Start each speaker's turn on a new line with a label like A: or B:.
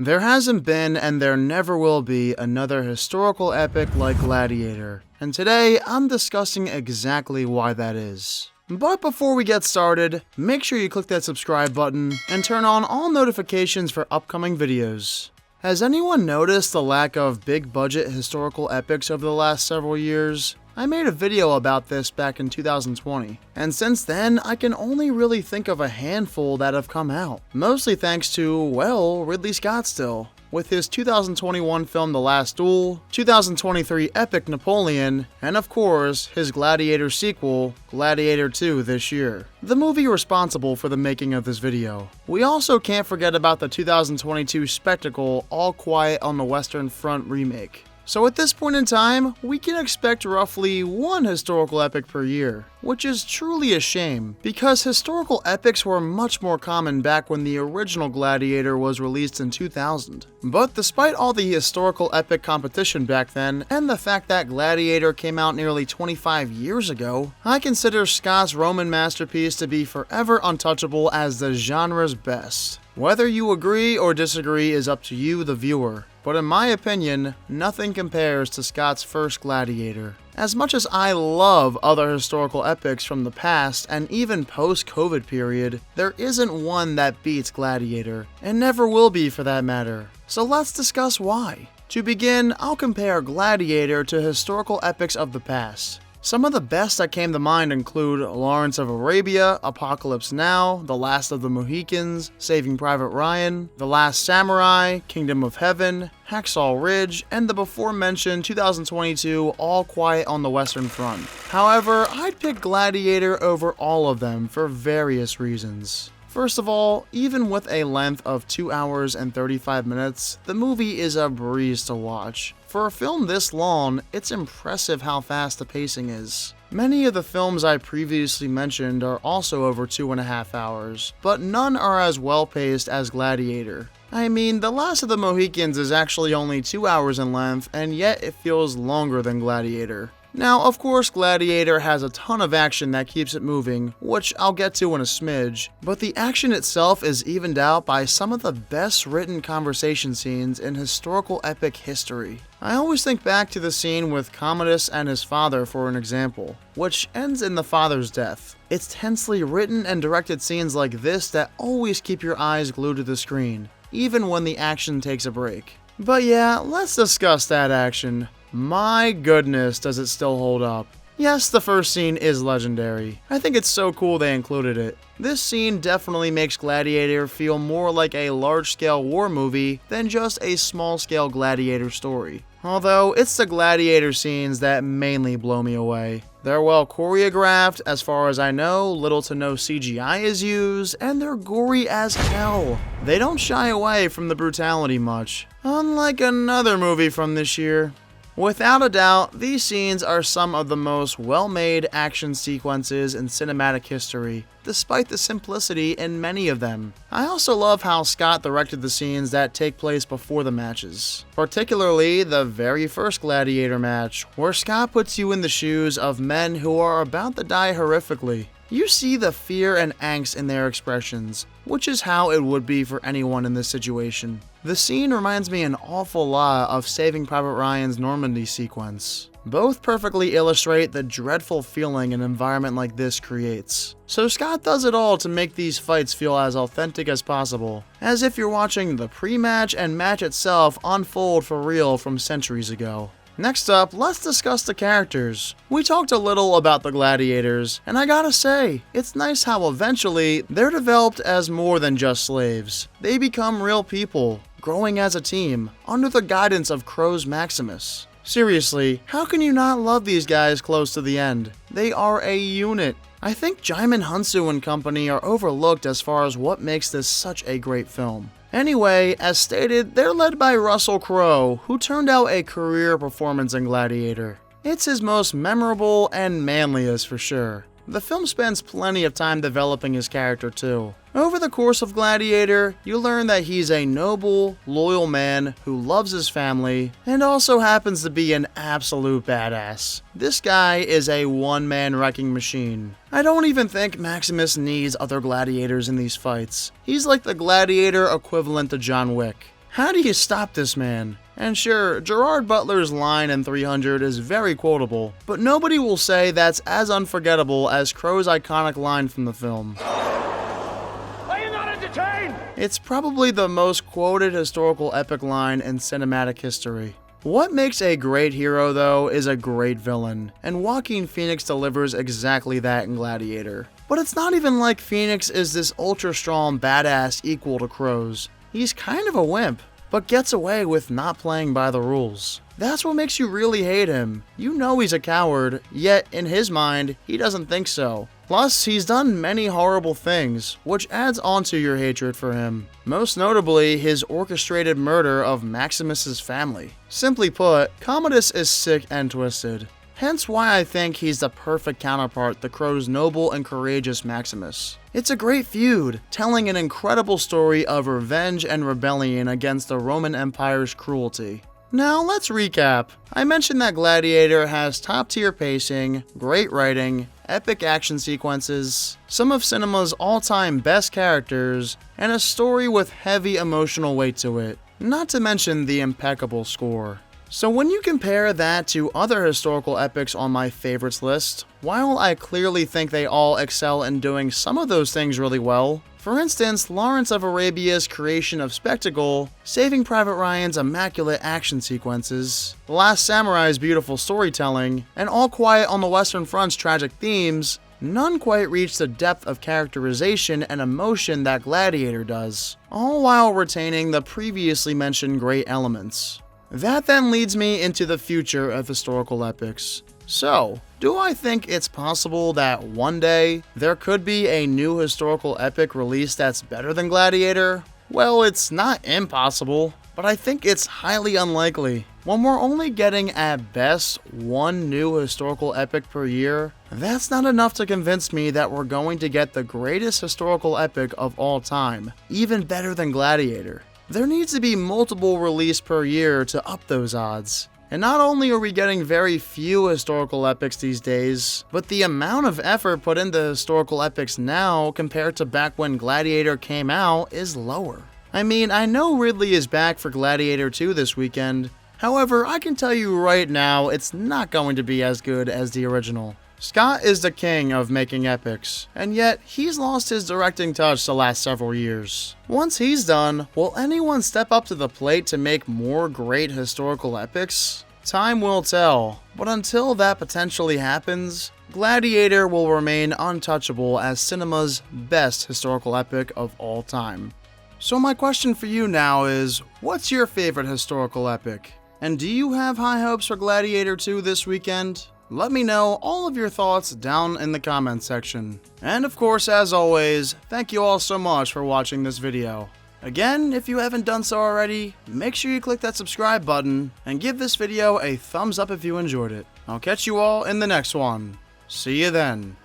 A: There hasn't been and there never will be another historical epic like Gladiator, and today I'm discussing exactly why that is. But before we get started, make sure you click that subscribe button and turn on all notifications for upcoming videos. Has anyone noticed the lack of big budget historical epics over the last several years? I made a video about this back in 2020, and since then I can only really think of a handful that have come out, mostly thanks to, well, Ridley Scott still, with his 2021 film The Last Duel, 2023 epic Napoleon, and of course, his Gladiator sequel, Gladiator II this year, the movie responsible for the making of this video. We also can't forget about the 2022 spectacle All Quiet on the Western Front remake. So at this point in time, we can expect roughly one historical epic per year, which is truly a shame, because historical epics were much more common back when the original Gladiator was released in 2000. But despite all the historical epic competition back then, and the fact that Gladiator came out nearly 25 years ago, I consider Scott's Roman masterpiece to be forever untouchable as the genre's best. Whether you agree or disagree is up to you, the viewer. But in my opinion, nothing compares to Scott's first Gladiator. As much as I love other historical epics from the past and even post-COVID period, there isn't one that beats Gladiator, and never will be for that matter. So let's discuss why. To begin, I'll compare Gladiator to historical epics of the past. Some of the best that came to mind include Lawrence of Arabia, Apocalypse Now, The Last of the Mohicans, Saving Private Ryan, The Last Samurai, Kingdom of Heaven, Hacksaw Ridge, and the before-mentioned 2022 All Quiet on the Western Front. However, I'd pick Gladiator over all of them for various reasons. First of all, even with a length of 2 hours and 35 minutes, the movie is a breeze to watch. For a film this long, it's impressive how fast the pacing is. Many of the films I previously mentioned are also over 2.5 hours, but none are as well paced as Gladiator. I mean, The Last of the Mohicans is actually only 2 hours in length, and yet it feels longer than Gladiator. Now, of course, Gladiator has a ton of action that keeps it moving, which I'll get to in a smidge, but the action itself is evened out by some of the best written conversation scenes in historical epic history. I always think back to the scene with Commodus and his father for an example, which ends in the father's death. It's tensely written and directed scenes like this that always keep your eyes glued to the screen, even when the action takes a break. But yeah, let's discuss that action. My goodness, does it still hold up. Yes, the first scene is legendary. I think it's so cool they included it. This scene definitely makes Gladiator feel more like a large-scale war movie than just a small-scale Gladiator story. Although, it's the Gladiator scenes that mainly blow me away. They're well choreographed, as far as I know, little to no CGI is used, and they're gory as hell. They don't shy away from the brutality much, unlike another movie from this year. Without a doubt, these scenes are some of the most well-made action sequences in cinematic history, despite the simplicity in many of them. I also love how Scott directed the scenes that take place before the matches, particularly the very first Gladiator match, where Scott puts you in the shoes of men who are about to die horrifically. You see the fear and angst in their expressions, which is how it would be for anyone in this situation. The scene reminds me an awful lot of Saving Private Ryan's Normandy sequence. Both perfectly illustrate the dreadful feeling an environment like this creates. So Scott does it all to make these fights feel as authentic as possible, as if you're watching the pre-match and match itself unfold for real from centuries ago. Next up, let's discuss the characters. We talked a little about the gladiators, and I gotta say, it's nice how eventually they're developed as more than just slaves. They become real people, growing as a team, under the guidance of Crow's Maximus. Seriously, how can you not love these guys close to the end? They are a unit. I think Jaimin Hunsu and company are overlooked as far as what makes this such a great film. Anyway, as stated, they're led by Russell Crowe, who turned out a career performance in Gladiator. It's his most memorable and manliest for sure. The film spends plenty of time developing his character too. Over the course of Gladiator, you learn that he's a noble, loyal man who loves his family and also happens to be an absolute badass. This guy is a one-man wrecking machine. I don't even think Maximus needs other gladiators in these fights. He's like the Gladiator equivalent to John Wick. How do you stop this man? And sure, Gerard Butler's line in 300 is very quotable, but nobody will say that's as unforgettable as Crow's iconic line from the film.
B: Are you not entertained?
A: It's probably the most quoted historical epic line in cinematic history. What makes a great hero, though, is a great villain, and Joaquin Phoenix delivers exactly that in Gladiator. But it's not even like Phoenix is this ultra-strong badass equal to Crow's. He's kind of a wimp, but gets away with not playing by the rules. That's what makes you really hate him. You know he's a coward, yet in his mind, he doesn't think so. Plus, he's done many horrible things, which adds on to your hatred for him. Most notably, his orchestrated murder of Maximus's family. Simply put, Commodus is sick and twisted. Hence why I think he's the perfect counterpart to Crow's noble and courageous Maximus. It's a great feud, telling an incredible story of revenge and rebellion against the Roman Empire's cruelty. Now let's recap. I mentioned that Gladiator has top-tier pacing, great writing, epic action sequences, some of cinema's all-time best characters, and a story with heavy emotional weight to it, not to mention the impeccable score. So when you compare that to other historical epics on my favorites list, while I clearly think they all excel in doing some of those things really well, for instance, Lawrence of Arabia's creation of spectacle, Saving Private Ryan's immaculate action sequences, The Last Samurai's beautiful storytelling, and All Quiet on the Western Front's tragic themes, none quite reach the depth of characterization and emotion that Gladiator does, all while retaining the previously mentioned great elements. That then leads me into the future of historical epics. So, do I think it's possible that one day there could be a new historical epic released that's better than Gladiator? Well, it's not impossible, but I think it's highly unlikely. When we're only getting at best one new historical epic per year, that's not enough to convince me that we're going to get the greatest historical epic of all time, even better than Gladiator. There needs to be multiple released per year to up those odds. And not only are we getting very few historical epics these days, but the amount of effort put into historical epics now compared to back when Gladiator came out is lower. I mean, I know Ridley is back for Gladiator II this weekend, however, I can tell you right now it's not going to be as good as the original. Scott is the king of making epics, and yet he's lost his directing touch the last several years. Once he's done, will anyone step up to the plate to make more great historical epics? Time will tell, but until that potentially happens, Gladiator will remain untouchable as cinema's best historical epic of all time. So my question for you now is, what's your favorite historical epic? And do you have high hopes for Gladiator II this weekend? Let me know all of your thoughts down in the comments section. And of course, as always, thank you all so much for watching this video. Again, if you haven't done so already, make sure you click that subscribe button and give this video a thumbs up if you enjoyed it. I'll catch you all in the next one. See you then.